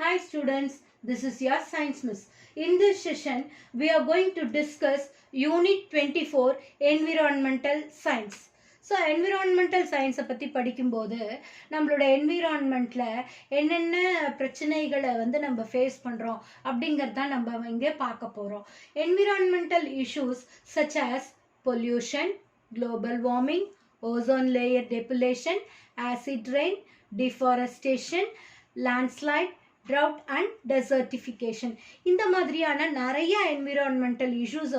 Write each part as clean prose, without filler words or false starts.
Hi students, this is your science miss. In this session, we are going to discuss Unit 24 Environmental Science. So, environmental science பத்தி படிக்கும்போது நம்மளோட environmentல என்னென்ன பிரச்சனைகளை நம்ம face பண்றோம் அப்படிங்கறத நம்ம இங்கே பார்க்க போறோம். Environmental issues such as pollution, global warming, ozone layer depletion, acid rain, deforestation, landslide, drought and desertification. இந்த மாதிரியான நிறைய environmental issues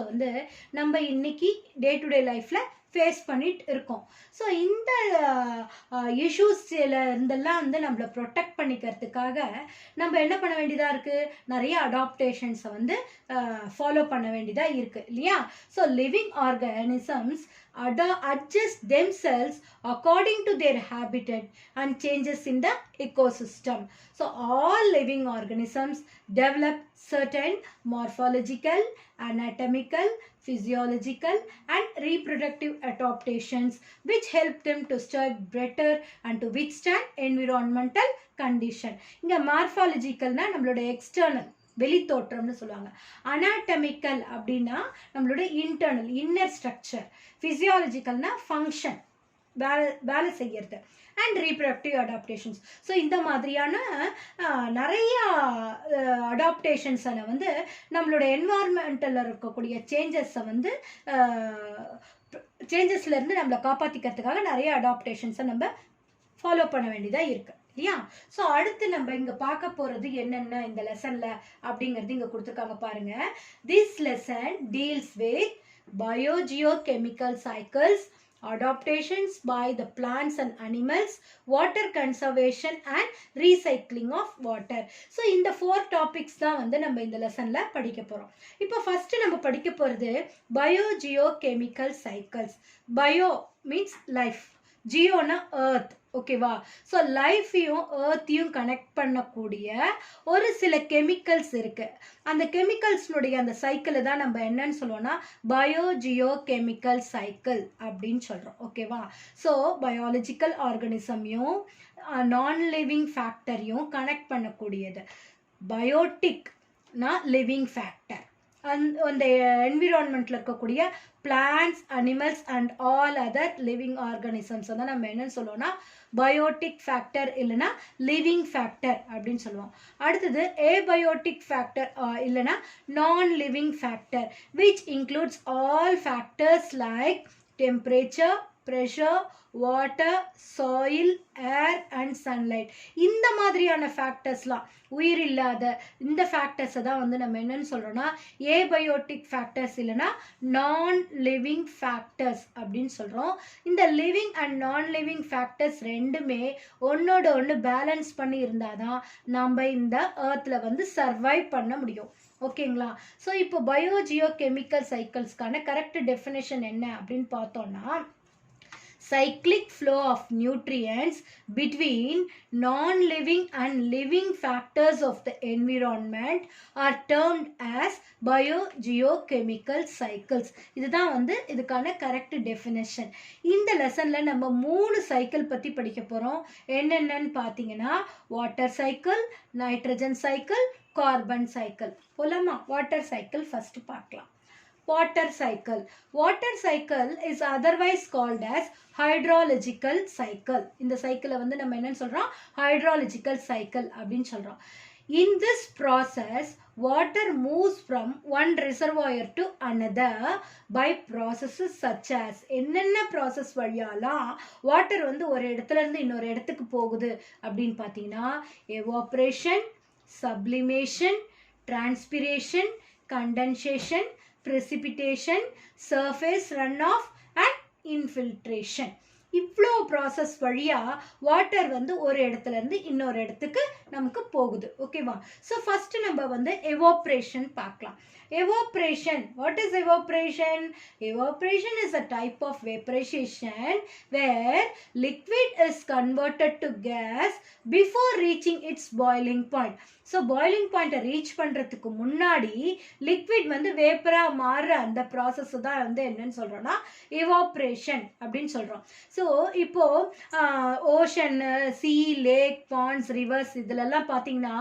நம்ம இன்னைக்கு டே டு டே லைஃப்ல ஃபேஸ் பண்ணிட்டு இருக்கோம். ஸோ இந்த இஷ்யூஸ்ல இருந்தெல்லாம் நம்மளை ப்ரொடெக்ட் பண்ணிக்கிறதுக்காக நம்ம என்ன பண்ண வேண்டியதாக இருக்குது, நிறைய அடாப்டேஷன்ஸை ஃபாலோ பண்ண வேண்டியதாக இருக்குது இல்லையா? So living organisms adjust themselves according to their habitat and changes in the ecosystem. So all living organisms develop certain morphological, anatomical, physiological and reproductive adaptations which help them to survive better and to withstand environmental condition. இங்க மார்ஃபாலஜிக்கல்னா நம்மளோட external வெளித்தோற்றம்னு சொல்லுவாங்க. Anatomical அப்படின்னா நம்மளோட internal inner structure. ஃபிசியாலஜிக்கல்னா function, வேலை செய்யறது. And reproductive adaptations. So இந்த மாதிரியான நிறைய அடாப்டேஷன்ஸை நம்மளோட என்வாயர்மெண்டலில் இருக்கக்கூடிய சேஞ்சஸை சேஞ்சஸ்லேருந்து நம்மளை காப்பாற்றிக்கிறதுக்காக நிறைய அடாப்டேஷன்ஸை நம்ம ஃபாலோ பண்ண வேண்டியதாக இருக்குது இல்லையா? ஸோ அடுத்து நம்ம இங்கே பார்க்க போகிறது என்னென்ன இந்த லெசனில் அப்படிங்கிறது இங்கே கொடுத்துருக்காங்க பாருங்க. This lesson deals with biogeochemical cycles, adaptations by the plants and animals, water conservation and recycling of water. So இந்த 4 topics தான் நம்ம இந்த லெசன்ல படிக்க போறோம். இப்போ ஃபர்ஸ்ட் நம்ம படிக்க போறது biogeochemical cycles. Bio means life, Jeona earth, ஓகேவா? ஸோ லைஃபையும் ஏர்த்தையும் கனெக்ட் பண்ணக்கூடிய ஒரு சில கெமிக்கல்ஸ் இருக்கு. அந்த கெமிக்கல்ஸ்னுடைய அந்த சைக்கிளை தான் நம்ம என்னன்னு சொல்லுவோம்னா பயோஜியோ கெமிக்கல் சைக்கிள் அப்படின்னு சொல்றோம், ஓகேவா? ஸோ பயாலஜிக்கல் ஆர்கானிசமையும் நான் லிவிங் ஃபேக்டரையும் கனெக்ட் பண்ணக்கூடியது. பயோட்டிக்னா லிவிங் ஃபேக்டர். அந்த என்விரான்மெண்ட்ல இருக்கக்கூடிய plants, animals and all other living organisms தான் நம்ம என்னன்னு சொல்லுவோம்னா பயோட்டிக் ஃபேக்டர் இல்லைன்னா லிவிங் ஃபேக்டர் அப்படின்னு சொல்லுவோம். அடுத்தது ஏபயோட்டிக் ஃபேக்டர் இல்லைன்னா நான் living factor which includes all factors like temperature, pressure, water, soil, air and sunlight. இந்த மாதிரியான ஃபேக்டர்ஸ்லாம் உயிர் இல்லாத இந்த ஃபேக்டர்ஸை தான் நம்ம என்னன்னு சொல்றோம்னா ஏபயோட்டிக் ஃபேக்டர்ஸ் இல்லைன்னா நான் லிவிங் ஃபேக்டர்ஸ் அப்படின்னு சொல்றோம். இந்த லிவிங் அண்ட் நான் லிவிங் ஃபேக்டர்ஸ் ரெண்டுமே ஒன்னோட ஒன்று பேலன்ஸ் பண்ணி இருந்தாதான் நம்ம இந்த ஏர்த்ல சர்வைவ் பண்ண முடியும், ஓகேங்களா? ஸோ இப்போ பயோஜியோ கெமிக்கல் சைக்கிள்ஸ்க்கான கரெக்ட் டெஃபினேஷன் என்ன அப்படின்னு பார்த்தோம்னா cyclic flow of nutrients between non-living and living factors of the environment are termed as biogeochemical cycles. இதுதான் இதுக்கான கரெக்ட் டெஃபினேஷன். இந்த லெசன்ல நம்ம 3 சைக்கிள் பத்தி படிக்க போறோம். என்னென்னு பார்த்தீங்கன்னா water cycle, nitrogen cycle, carbon cycle. போலாமா? வாட்டர் சைக்கிள் ஃபர்ஸ்ட் பார்க்கலாம். Water cycle. Water cycle is otherwise called as hydrological cycle. இந்த சைக்கிளை நம்ம என்னன்னு சொல்றோம்? hydrological cycle அப்படின்னு சொல்றோம். In this process, water moves from one reservoir to another by processes such as என்னென்ன ப்ராசஸ் வழியாலாம் வாட்டர் ஒரு இடத்துல இருந்து இன்னொரு இடத்துக்கு போகுது அப்படின்னு பார்த்தீங்கன்னா evaporation, sublimation, transpiration, condensation, precipitation, surface runoff and infiltration. இவ்வளோ ப்ராசஸ் வழியா வாட்டர் ஒரு இடத்துல இருந்து இன்னொரு இடத்துக்கு நமக்கு போகுது, ஓகேவா? ஸோ ஃபர்ஸ்ட் நம்ம எவாப்ரேஷன் பார்க்கலாம். Evaporation. What is evaporation? Evaporation is a type of vaporization where liquid is converted to gas before reaching its boiling point. So boiling point reach பண்றதுக்கு முன்னாடி liquid வேப்பரா மாறுற அந்த process தான் என்னன்னு சொல்றோம்னா evaporation அப்படின்னு சொல்றோம். So ஸோ இப்போ ocean, sea, lake, ponds, rivers இதுலெல்லாம் பார்த்தீங்கன்னா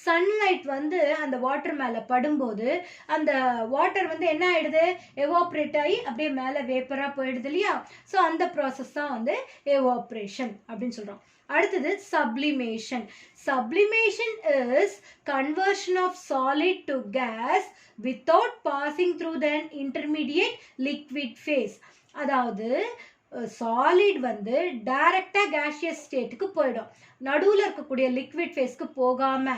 சன்லைட் வந்து அந்த வாட்டர் மேலே படும்போது அந்த வாட்டர் வந்து என்ன ஆயிடுது, எவாப்ரேட் ஆகி அப்படியே மேலே வேப்பராக போயிடுது இல்லையா. ஸோ அந்த ப்ராசஸ் தான் வந்து எவாப்ரேஷன் அப்படின்னு சொல்கிறோம். அடுத்தது sublimation. Sublimation is conversion of solid to gas without passing through the intermediate liquid phase. அதாவது சாலிட் வந்து டைரக்டா கேஷியஸ் ஸ்டேட்டுக்கு போயிடும், நடுவில் இருக்கக்கூடிய லிக்விட் ஃபேஸ்க்கு போகாம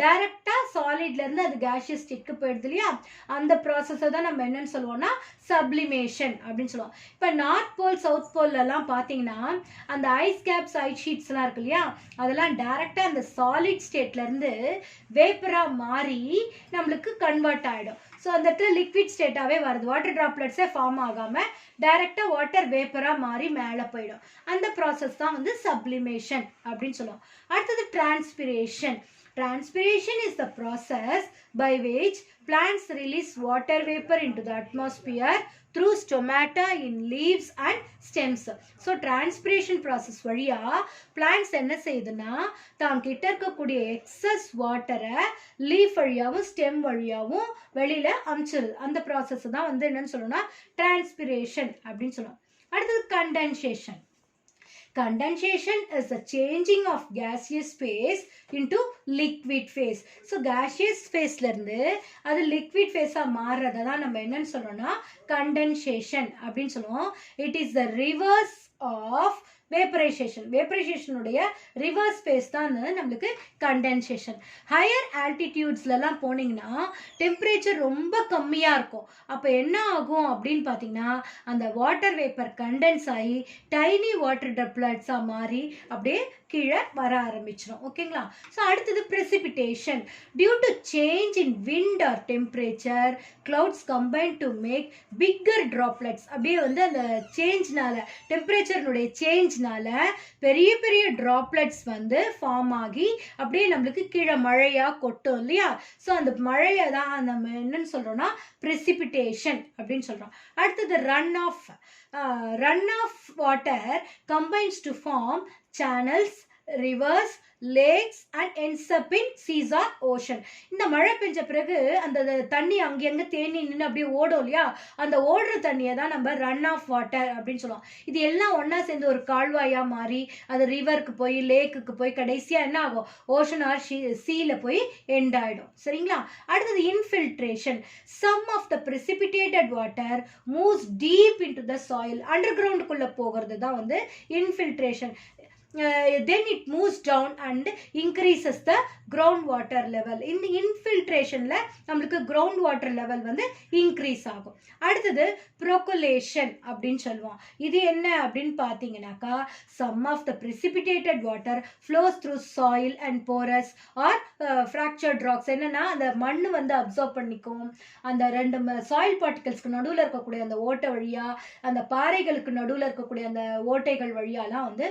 டைரக்டா சாலிட்ல இருந்து அது கேஷியஸ் ஸ்டேட்க்கு போயிடுது இல்லையா. அந்த ப்ராசஸை தான் நம்ம என்னன்னு சொல்லுவோம்னா சப்ளிமேஷன் அப்படின்னு சொல்லுவோம். இப்போ நார்த் போல் சவுத் போல் எல்லாம் பார்த்தீங்கன்னா அந்த ஐஸ் கேப்ஸ், ஐஸ் ஷீட்ஸ்லாம் இருக்கு இல்லையா, அதெல்லாம் டைரக்டா அந்த சாலிட் ஸ்டேட்ல இருந்து வேப்பரா மாறி நம்மளுக்கு கன்வெர்ட் ஆயிடும். ஸோ அந்த இடத்துல லிக்விட் ஸ்டேட்டாகவே வருது, வாட்டர் ட்ராப்லெட்ஸே ஃபார்ம் ஆகாமல் டைரெக்டாக வாட்டர் வேப்பராக மாறி மேலே போயிடும். அந்த ப்ராசஸ் தான் வந்து சப்ளிமேஷன் அப்படின்னு சொல்லுவோம். அடுத்தது transpiration. Transpiration is the process by which plants release water vapor into the atmosphere through stomata in leaves and stems. So transpiration process வழியா plants என்ன செய்யுதுன்னா தான் கிட்ட இருக்கக்கூடிய எக்ஸஸ் வாட்டரை லீஃப் வழியாவும் ஸ்டெம் வழியாவும் வெளியில அனுப்பிச்சிருது. அந்த ப்ராசஸ் தான் வந்து என்னன்னு சொல்லணும்னா டிரான்ஸ்பிரேஷன் அப்படின்னு சொல்லுவோம். அடுத்தது condensation. Condensation is the changing of gaseous phase into liquid phase. So gaseous phaseல இருந்து அது liquid phase மாறுறத தான் நம்ம என்னன்னு சொல்றோம்னா condensation அப்படின்னு சொல்லுவோம். It is the reverse of vaporisation. வேப்பரைசேஷனுடைய ரிவர்ஸ் ஃபேஸ் தான் நம்மளுக்கு கண்டென்சேஷன். ஹையர் ஆல்டிடியூட்ஸ்லாம் போனீங்கன்னா டெம்பரேச்சர் ரொம்ப கம்மியாக இருக்கும். அப்போ என்ன ஆகும் அப்படின்னு பார்த்தீங்கன்னா அந்த வாட்டர் வேப்பர் கண்டென்ஸ் ஆகி டைனி வாட்டர் ட்ராப்லெட்ஸாக மாறி அப்படியே கீழே வர ஆரம்பிச்சிடும். ஓகேங்களா. ஸோ அடுத்தது precipitation. Due to change in wind or temperature, clouds combine to make bigger droplets. அப்படியே வந்து அந்த சேஞ்ச்னால, டெம்பரேச்சர்னுடைய சேஞ்ச்னால பெரிய பெரிய droplets வந்து ஃபார்ம் ஆகி அப்படியே நம்மளுக்கு கீழே மழையா கொட்டும் இல்லையா. ஸோ அந்த மழையை தான் நம்ம என்னன்னு சொல்றோம்னா precipitation அப்படின்னு சொல்றோம். அடுத்தது run off. Run off water combines to form channels, rivers, lakes and ends up in seas or ocean. இந்த மழை பெஞ்ச பிறகு அந்த தண்ணி அங்கங்க தேனி நின்று அப்படியே ஓடும் இல்லையா, அந்த ஓடுற தண்ணியை தான் நம்ம ரன் ஆஃப் வாட்டர் அப்படின்னு சொல்லுவோம். இது எல்லாம் ஒன்னா சேர்ந்து ஒரு கால்வாயா மாறி அது ரிவருக்கு போய் லேக்குக்கு போய் கடைசியா என்ன ஆகும், ஓஷன் ஆர் சீல போய் எண்ட் ஆயிடும். சரிங்களா. அடுத்தது infiltration. Some of the precipitated water moves deep into the soil. Under கிரவுண்டுக்குள்ள போகிறது தான் வந்து infiltration. Then it moves down and increases the groundwater level. இந்த இன்ஃபில்ட்ரேஷன்ல நம்மளுக்கு ground water level வந்து இன்க்ரீஸ் ஆகும். அடுத்தது percolation அப்படின்னு சொல்லுவோம். இது என்ன அப்படின்னு பார்த்தீங்கன்னாக்கா some of the precipitated water flows through soil and porous or fractured rocks. என்னன்னா அந்த மண்ணு வந்து அப்சர்வ் பண்ணிக்கும், அந்த ரெண்டு சாயில் பார்ட்டிகல்ஸ்க்கு நடுவில் இருக்கக்கூடிய அந்த ஓட்டை வழியா, அந்த பாறைகளுக்கு நடுவில் இருக்கக்கூடிய அந்த ஓட்டைகள் வழியாலாம் வந்து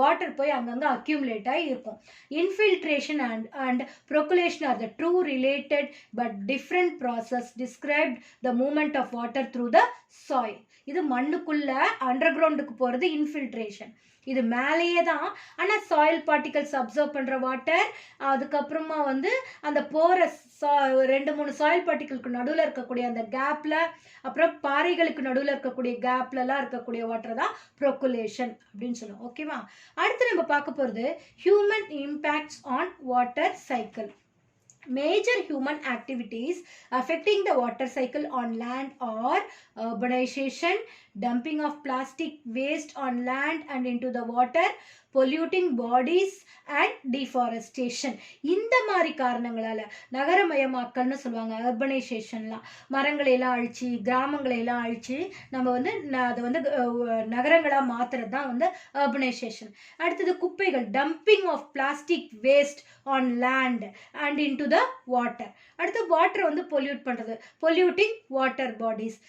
வாட்டர் போய் அங்கங்க அக்யூமுலேட் ஆகி இருக்கும். Infiltration and percolation are the two related but different process described the movement of water through the soil. இது மண்ணுக்குள்ள அண்டர் கிரவுண்டுக்கு போறது இன்ஃபில்ட்ரேஷன். இது மேலேயே தான், ஆனால் சாயில் பார்ட்டிகல்ஸ் அப்சர்வ் பண்ணுற வாட்டர், அதுக்கப்புறமா வந்து அந்த போரஸ் ரெண்டு மூணு சாயில் பார்ட்டிகளுக்கு நடுவில் இருக்கக்கூடிய அந்த கேப்பில், அப்புறம் பாறைகளுக்கு நடுவில் இருக்கக்கூடிய கேப்லலாம் இருக்கக்கூடிய வாட்டர் தான் percolation அப்படின்னு சொல்லுவோம். ஓகேவா. அடுத்து நம்ம பார்க்க போகிறது human impacts on water cycle. Major human activities affecting the water cycle on land are urbanization, dumping of plastic waste on land and into the water, polluting bodies and deforestation. இந்த மாதிரி காரணங்களால நகரமயமாக்கல்னு சொல்லுவாங்க, அர்பனைசேஷன்லாம், மரங்களை எல்லாம் அழிச்சு கிராமங்களை எல்லாம் அழிச்சு நம்ம வந்து அதை வந்து நகரங்களாக மாற்றுறது தான் வந்து அர்பனைசேஷன். அடுத்தது குப்பைகள், dumping of plastic waste on land and into the water. அடுத்து வாட்டர் வந்து பொல்யூட் பண்ணுறது, பொல்யூட்டிங் வாட்டர் பாடிஸ்.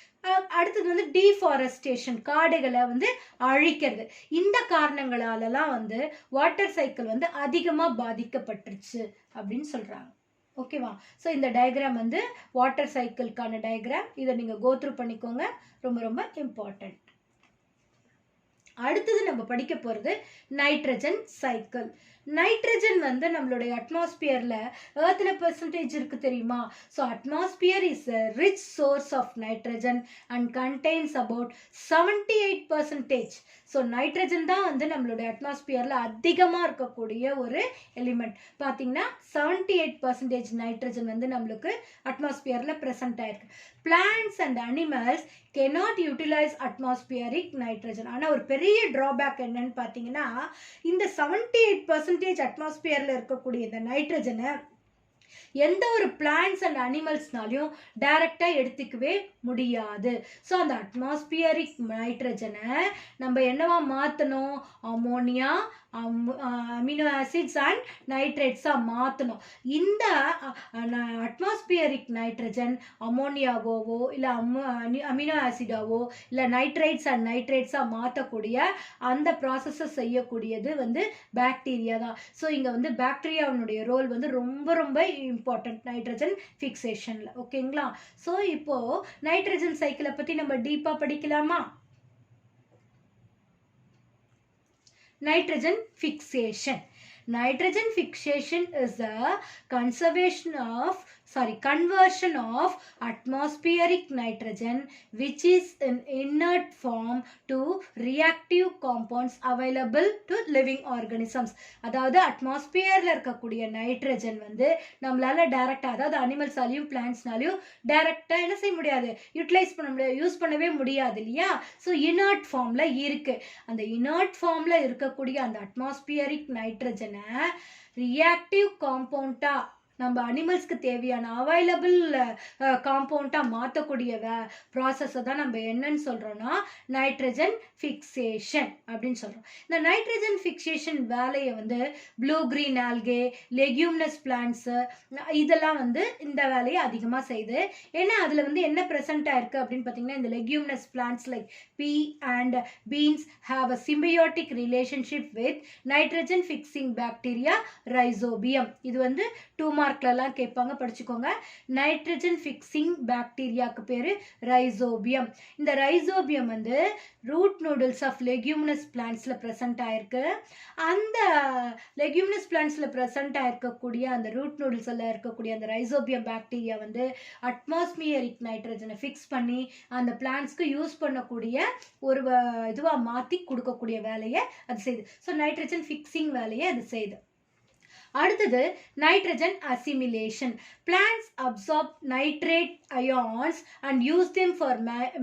அடுத்தது வந்து டீஃபாரஸ்டேஷன், காடுகளை வந்து அழிக்கிறது. இந்த காரணங்களாலலாம் வந்து வாட்டர் சைக்கிள் வந்து அதிகமாக பாதிக்கப்பட்டுருச்சு அப்படின்னு சொல்கிறாங்க. ஓகேவா. ஸோ இந்த டயக்ராம் வந்து வாட்டர் சைக்கிள்கான டயக்ராம். இதை நீங்கள் கோத்ரூ பண்ணிக்கோங்க, ரொம்ப ரொம்ப இம்பார்ட்டண்ட். அடுத்தது நம்ம படிக்க போகிறது நைட்ரஜன் சைக்கிள். நைட்ரஜன் வந்து நம்மளுடைய அட்மாஸ்பியரில் எர்த்தில் பெர்சன்டேஜ் இருக்கு தெரியுமா? So atmosphere is a rich source of nitrogen and contains about 78%. So nitrogen தான் வந்து நம்மளுடைய அட்மாஸ்பியரில் அதிகமாக இருக்கக்கூடிய ஒரு எலிமெண்ட். பார்த்தீங்கன்னா 78% நைட்ரஜன் வந்து நம்மளுக்கு அட்மாஸ்பியரில் ப்ரெசென்ட் ஆயிருக்கு. Plants and animals cannot utilize atmospheric nitrogen. ஆனால் ஒரு பெரிய ட்ராபேக் என்னன்னு பார்த்தீங்கன்னா, இந்த 78% அட்மாஸ்பியரில் இருக்கக்கூடிய இந்த நைட்ரஜனை எந்த ஒரு பிளான்ட்ஸ் அண்ட் அனிமல்ஸ்னாலையும் டைரக்டாக எடுத்துக்கவே முடியாது. ஸோ அந்த அட்மாஸ்பியரிக் நைட்ரஜனை நம்ம என்னவா மாற்றணும்? அமோனியா, அமினோ ஆசிட்ஸ் அண்ட் நைட்ரேட்ஸாக மாற்றணும். இந்த அட்மாஸ்பியரிக் நைட்ரஜன் அமோனியாவோவோ இல்லை அமினோ ஆசிடாவோ இல்லை நைட்ரேட்ஸ் அண்ட் நைட்ரேட்ஸாக மாற்றக்கூடிய அந்த ப்ராசஸை செய்யக்கூடியது வந்து பாக்டீரியா தான். ஸோ இங்கே வந்து பாக்டீரியாவினுடைய ரோல் வந்து ரொம்ப ரொம்ப இம்பார்ட்டன்ட் நைட்ரஜன் ஃபிக்சேஷனில். ஓகேங்களா? ஸோ இப்போது நைட்ரஜன் சைக்கிளை பற்றி நம்ம டீப்பாக படிக்கலாமா? Nitrogen fixation. Nitrogen fixation is the conversion of atmospheric nitrogen which is in inert form to reactive compounds available to living organisms. அதாவது அட்மாஸ்பியரில் இருக்கக்கூடிய நைட்ரஜன் வந்து நம்மளால டைரக்டாக, அதாவது அனிமல்ஸாலையும் பிளான்ட்ஸ்னாலையும் டைரக்டாக என்ன செய்ய முடியாது, யூட்டிலைஸ் பண்ண முடியாது, யூஸ் பண்ணவே முடியாது இல்லையா? ஸோ இனர்ட் ஃபார்மில் இருக்கு. அந்த இனர்ட் ஃபார்மில் இருக்கக்கூடிய அந்த அட்மாஸ்பியரிக் நைட்ரஜனை ரியாக்டிவ் காம்பவுண்டா நம்ம அனிமல்ஸ்க்கு தேவையான அவைலபிள் காம்பவுண்டாக மாற்றக்கூடிய ப்ராசஸை தான் நம்ம என்னன்னு சொல்கிறோன்னா நைட்ரஜன் ஃபிக்சேஷன் அப்படின்னு சொல்கிறோம். இந்த நைட்ரஜன் ஃபிக்சேஷன் வேலையை வந்து blue green algae, leguminous plants இதெல்லாம் வந்து இந்த வேலையை அதிகமாக செய்யுது. ஏன்னா அதில் வந்து என்ன ப்ரெசென்ட்டாக இருக்குது அப்படின்னு பார்த்தீங்கன்னா, இந்த leguminous plants like pea and beans have a symbiotic relationship with nitrogen fixing bacteria rhizobium. இது வந்து 2 மார்க்லலாம் கேட்பாங்க, படிச்சுக்கோங்க. நைட்ரஜன் ஃபிக்ஸிங் பாக்டீரியாவுக்கு பேர் ரைசோபியம். இந்த ரைசோபியம் வந்து ரூட் நூடுல்ஸ் ஆஃப் லெக்யூமினஸ் பிளான்ட்ஸில் ப்ரெசென்ட் ஆயிருக்கு. அந்த லெக்யூமினஸ் பிளான்ட்ஸில் ப்ரெசென்ட் ஆயிருக்கக்கூடிய அந்த ரூட் நூடுல்ஸில் இருக்கக்கூடிய அந்த ரைசோபியம் பாக்டீரியா வந்து அட்மாஸ்பியரிக் நைட்ரஜனை ஃபிக்ஸ் பண்ணி அந்த பிளான்ட்ஸ்க்கு யூஸ் பண்ணக்கூடிய ஒரு இதுவாக மாற்றி கொடுக்கக்கூடிய வேலையை அது செய்யுது. ஸோ நைட்ரஜன் ஃபிக்ஸிங் வேலையை அது செய்யுது. அடுத்தது nitrogen assimilation. Plants absorb nitrate ions and use them for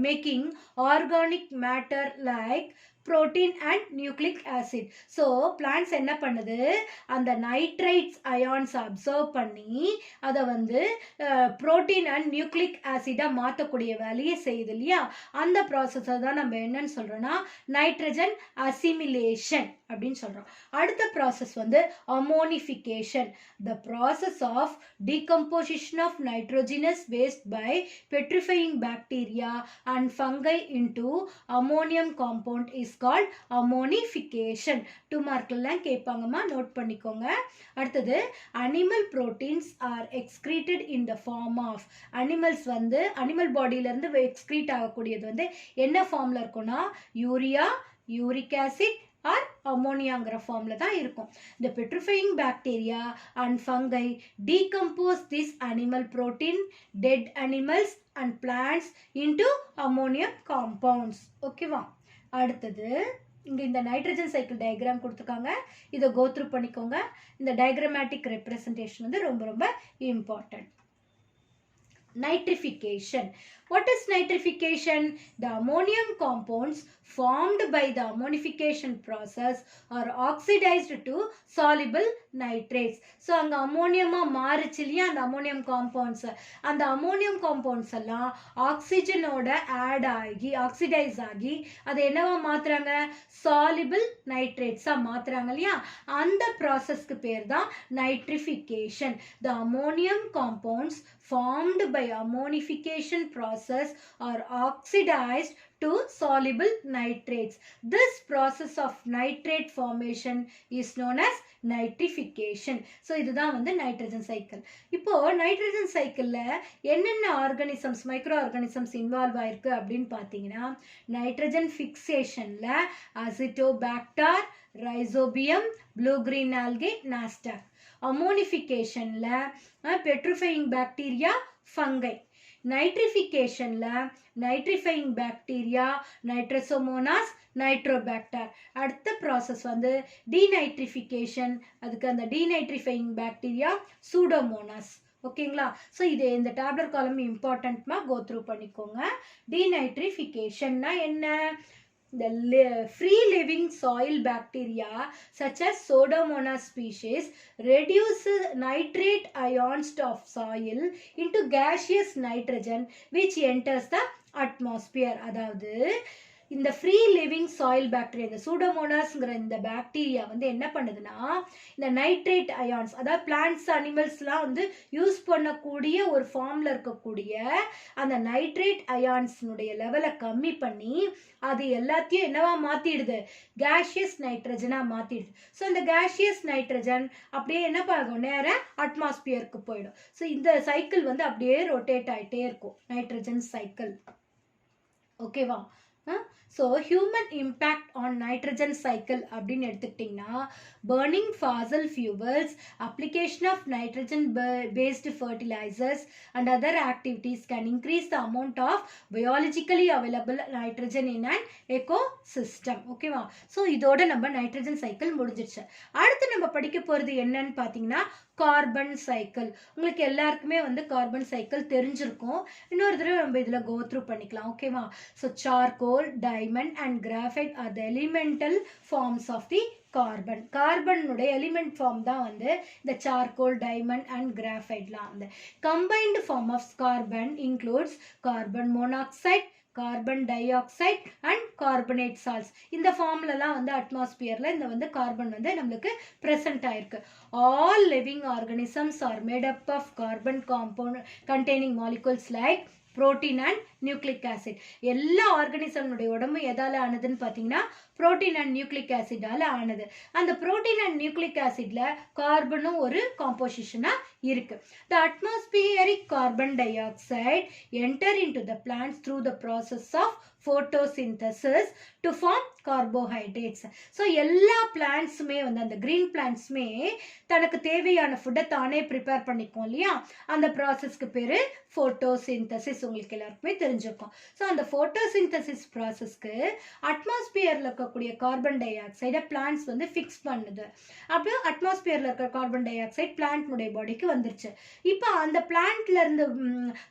making organic matter like protein and nucleic acid. So plants என்ன பண்ணுது, அந்த நைட்ரைட்ஸ் அயான்ஸ் அப்சர்வ் பண்ணி அதை வந்து புரோட்டீன் அண்ட் நியூக்ளிக் ஆசிடாக மாற்றக்கூடிய வேலையை செய்யுது இல்லையா? அந்த ப்ராசஸை தான் நம்ம என்னன்னு சொல்கிறோன்னா நைட்ரஜன் அசிமிலேஷன் அப்படின்னு சொல்கிறோம். அடுத்த ப்ராசஸ் வந்து ammonification. The process of decomposition of nitrogenous waste by putrefying bacteria and fungi into ammonium compound is called ammonification. 2 மார்க்லாம் கேட்பாங்கம்மா, நோட் பண்ணிக்கோங்க. அடுத்தது animal proteins are excreted in the form of, animals வந்து animal பாடியிலேருந்து excrete ஆகக்கூடியது வந்து என்ன ஃபார்மில் இருக்கும்னா யூரியா, யூரிக் ஆசிட் ஆர் அமோனியாங்கிற ஃபார்மில் தான் இருக்கும். இந்த putrefying bacteria and fungi decompose this animal protein, dead animals and plants into ammonium compounds. ஓகேவா? அடுத்தது இங்கே இந்த நைட்ரஜன் சைக்கிள் டயக்ராம் கொடுத்துருக்காங்க, இதை கோத்ரூ பண்ணிக்கோங்க. இந்த டயக்ராமேட்டிக் ரெப்ரசன்டேஷன் வந்து ரொம்ப ரொம்ப important. Nitrification. What is nitrification? The ammonium compounds formed by the ammonification process are oxidized to soluble nitrates. So அங்க அமோனியமா மாறுச்சு இல்லையா அந்த அமோனியம் காம்பவுண்ட்ஸ், அந்த அமோனியம் காம்பவுண்ட்ஸ் எல்லாம் ஆக்சிஜனோட ஆட் ஆகி ஆக்சிடைஸ் ஆகி அதை என்னவா மாத்துறாங்க, soluble nitrates-ஆ மாத்துறாங்க இல்லையா? அந்த ப்ராசஸ்க்கு பேர் தான் nitrification. The ammonium compounds formed by by ammonification process or oxidized to soluble nitrates. This process of nitrate formation is known as nitrification. So இதுதான் வந்து நைட்ரஜன் சைக்கிள். இப்போ நைட்ரஜன் சைக்கிள்ல என்னென்ன ஆர்கானிசம்ஸ் மைக்ரோ ஆர்கானிசம்ஸ் இன்வால்வ் ஆயிருக்கு அப்படின்னு பார்த்தீங்கன்னா nitrogen ஃபிக்சேஷன்ல azotobacter, rhizobium, blue green algae, nostoc. அமோனிஃபிகேஷன்ல பெட்ரிஃபையிங் பாக்டீரியா, ஃபங்கை. நைட்ரிஃபிகேஷன்ல நைட்ரிஃபையிங் பாக்டீரியா, நைட்ரோசோமோனாஸ், நைட்ரோபாக்டர். அடுத்த ப்ராசஸ் வந்து டீநைட்ரிஃபிகேஷன், அதுக்கு அந்த டீநைட்ரிஃபையிங் பாக்டீரியா சூடோமோனாஸ். ஓகேங்களா? ஸோ இது இந்த டேப்லெட் காலம் இம்பார்ட்டன்ட்மா கோ த்ரூ பண்ணிக்கோங்க. டீநைட்ரிஃபிகேஷன்னா என்ன? The free living soil bacteria such as Pseudomonas species reduces nitrate ions of soil into gaseous nitrogen which enters the atmosphere. அதாவது இந்த ஃப்ரீ லிவிங் சாயில் பாக்டீரியா, இந்த சூடோமோனாஸ்ங்கிற இந்த பாக்டீரியா வந்து என்ன பண்ணுதுன்னா இந்த நைட்ரேட் அயான்ஸ், அதாவது பிளான்ட்ஸ் அனிமல்ஸ்லாம் வந்து யூஸ் பண்ணக்கூடிய ஒரு ஃபார்மில் இருக்கக்கூடிய அந்த நைட்ரேட் அயான்ஸ்னுடைய லெவலை கம்மி பண்ணி அது எல்லாத்தையும் என்னவா மாற்றிடுது? கேஷியஸ் நைட்ரஜனாக மாற்றிடுது. ஸோ இந்த கேஷியஸ் நைட்ரஜன் அப்படியே என்ன ஆகும்? நேராக அட்மாஸ்பியருக்கு போயிடும். ஸோ இந்த சைக்கிள் வந்து அப்படியே ரொட்டேட் ஆகிட்டே இருக்கும், நைட்ரஜன் சைக்கிள். ஓகேவா? So human impact on nitrogen cycle அப்படின்னு எடுத்துக்கிட்டிங்கன்னா burning fossil fuels, application of nitrogen based fertilizers and other activities can increase the amount of biologically available nitrogen in an ecosystem. ஓகேவா? So இதோட நம்ம nitrogen cycle முடிஞ்சிருச்சு. அடுத்து நம்ம படிக்க போகிறது என்னன்னு பார்த்தீங்கன்னா கார்பன் சைக்கிள். உங்களுக்கு எல்லாருக்குமே வந்து கார்பன் சைக்கிள் தெரிஞ்சிருக்கும். இன்னொரு தடவை நம்ம இதில் கோ த்ரூ பண்ணிக்கலாம். ஓகேவா? So charcoal, diamond and graphite are the elemental forms of the carbon. கார்பனுடைய எலிமெண்ட் ஃபார்ம் தான் வந்து இந்த சார்கோல், டைமண்ட் அண்ட் கிராஃபைட்லாம். வந்து combined form of carbon includes carbon monoxide, carbon dioxide and carbonate salts. இந்த ஃபார்ம்லலாம் வந்து அட்மாஸ்பியரில் இந்த வந்து கார்பன் வந்து நம்மளுக்கு ப்ரெசென்ட் ஆயிருக்கு. All living organisms are made up of carbon compound containing molecules like protein and nucleic acid. எல்லா ஆர்கானிசம்னுடைய உடம்பு எதால ஆனதுன்னு பார்த்தீங்கன்னா புரோட்டீன் அண்ட் நியூக்ளிக் ஆசிடால ஆனது. அந்த புரோட்டீன் அண்ட் நியூக்ளிக் ஆசிட்ல கார்பனும் ஒரு காம்போசிஷனா இருக்கு. The atmospheric carbon dioxide enter into the plants through the process of photosynthesis to form carbohydrates. So எல்லா பிளான்ட்ஸுமே வந்து அந்த கிரீன் பிளான்ட்ஸுமே தனக்கு தேவையான ஃபுட்டை தானே ப்ரிப்பேர் பண்ணிக்கும் இல்லையா? அந்த ப்ராசஸ்க்கு பேர் ஃபோட்டோசிந்தசிஸ். உங்களுக்கு எல்லாருக்குமே தெரிஞ்சிருக்கும். ஸோ அந்த ஃபோட்டோசிந்தசிஸ் ப்ராசஸ்க்கு அட்மாஸ்பியரில் இருக்கக்கூடிய கார்பன் டை ஆக்சைடை பிளான்ட்ஸ் வந்து ஃபிக்ஸ் பண்ணுது. அப்படியே அட்மாஸ்பியரில் இருக்கிற கார்பன் டை ஆக்சைடு பிளான்ட்னுடைய பாடிக்கு வந்துருச்சு. இப்போ அந்த பிளான்ட்லேருந்து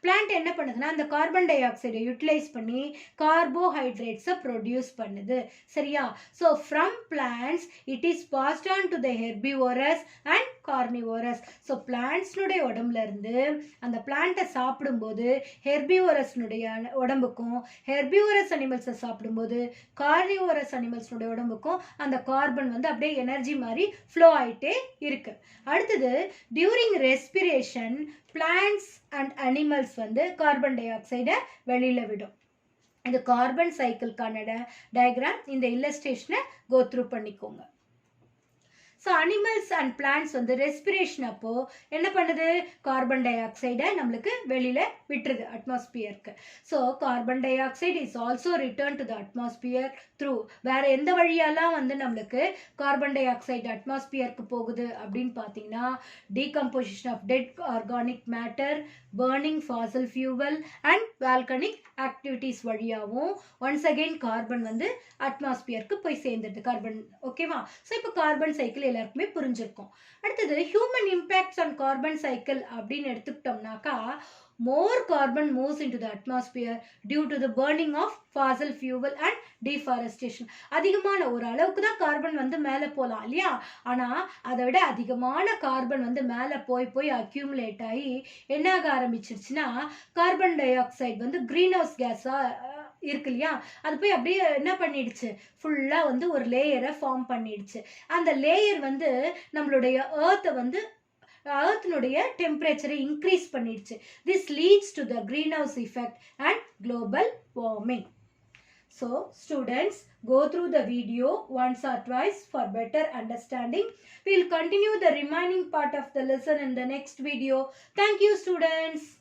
பிளான்ட் என்ன பண்ணுதுன்னா அந்த கார்பன் டை ஆக்சைடை யூட்டிலைஸ் பண்ணி கார்போஹைட்ரேட்ஸை ப்ரொடியூஸ் பண்ணுது. சரியா? So from plants it is passed on to the herbivores and carnivores. So பிளான்ட்ஸ்னுடைய உடம்புல இருந்து அந்த பிளான்ட்டை சாப்பிடும்போது ஹெர்பிவோரஸ்னுடைய உடம்புக்கும், ஹெர்பிவோரஸ் அனிமல்ஸை சாப்பிடும்போது கார்னிவோரஸ் அனிமல்ஸ்னுடைய உடம்புக்கும் அந்த கார்பன் வந்து அப்படியே எனர்ஜி மாதிரி ஃப்ளோ ஆகிட்டே இருக்கு. அடுத்தது during respiration plants and animals வந்து கார்பன் டை ஆக்சைடை வெளியில விடும். இந்த கார்பன் சைக்கிள்கான டயக்ராம் இந்த இல்லஸ்ட்ரேஷனை கோ த்ரூ பண்ணிக்கோங்க. ஸோ அனிமல்ஸ் அண்ட் பிளான்ட்ஸ் வந்து ரெஸ்பிரேஷன் அப்போ என்ன பண்ணுது? கார்பன் டை ஆக்சைடை நம்மளுக்கு வெளியில விட்டுருது அட்மாஸ்பியருக்கு. So carbon dioxide is also return to the atmosphere through. வேற எந்த வழியெல்லாம் வந்து நம்மளுக்கு கார்பன் டை ஆக்சைடு அட்மாஸ்பியருக்கு போகுது அப்படின்னு பார்த்தீங்கன்னா decomposition of dead organic matter, burning fossil fuel and volcanic activities வழியாகவும் ஒன்ஸ் அகெயின் கார்பன் வந்து அட்மாஸ்பியருக்கு போய் சேர்ந்துடுது கார்பன். ஓகேவா? ஸோ இப்போ கார்பன் சைக்கிள் எல்லாருக்குமே புரிஞ்சிருக்கும். அடுத்தது human impacts on carbon cycle அப்படின்னு எடுத்துக்கிட்டோம்னாக்கா more carbon moves into the atmosphere due to the burning of fossil fuel and deforestation. அதிகமான ஒரு அளவுக்கு தான் கார்பன் வந்து மேலே போகலாம் இல்லையா? ஆனால் அதை விட அதிகமான கார்பன் வந்து மேலே போய் அக்யூமுலேட் ஆகி என்ன ஆக ஆரம்பிச்சிருச்சுன்னா கார்பன் டை ஆக்சைடு வந்து கிரீன் ஹவுஸ் கேஸாக இருக்கு இல்லையா? அது போய் அப்படியே என்ன பண்ணிடுச்சு? ஃபுல்லாக வந்து ஒரு லேயரை ஃபார்ம் பண்ணிடுச்சு. அந்த லேயர் வந்து நம்மளுடைய ஏர்த்தை வந்து earthனுடைய temperature increase பண்ணிடுச்சு. This leads to the greenhouse effect and global warming. So students, go through the video once or twice for better understanding. We will continue the remaining part of the lesson in the next video. Thank you students.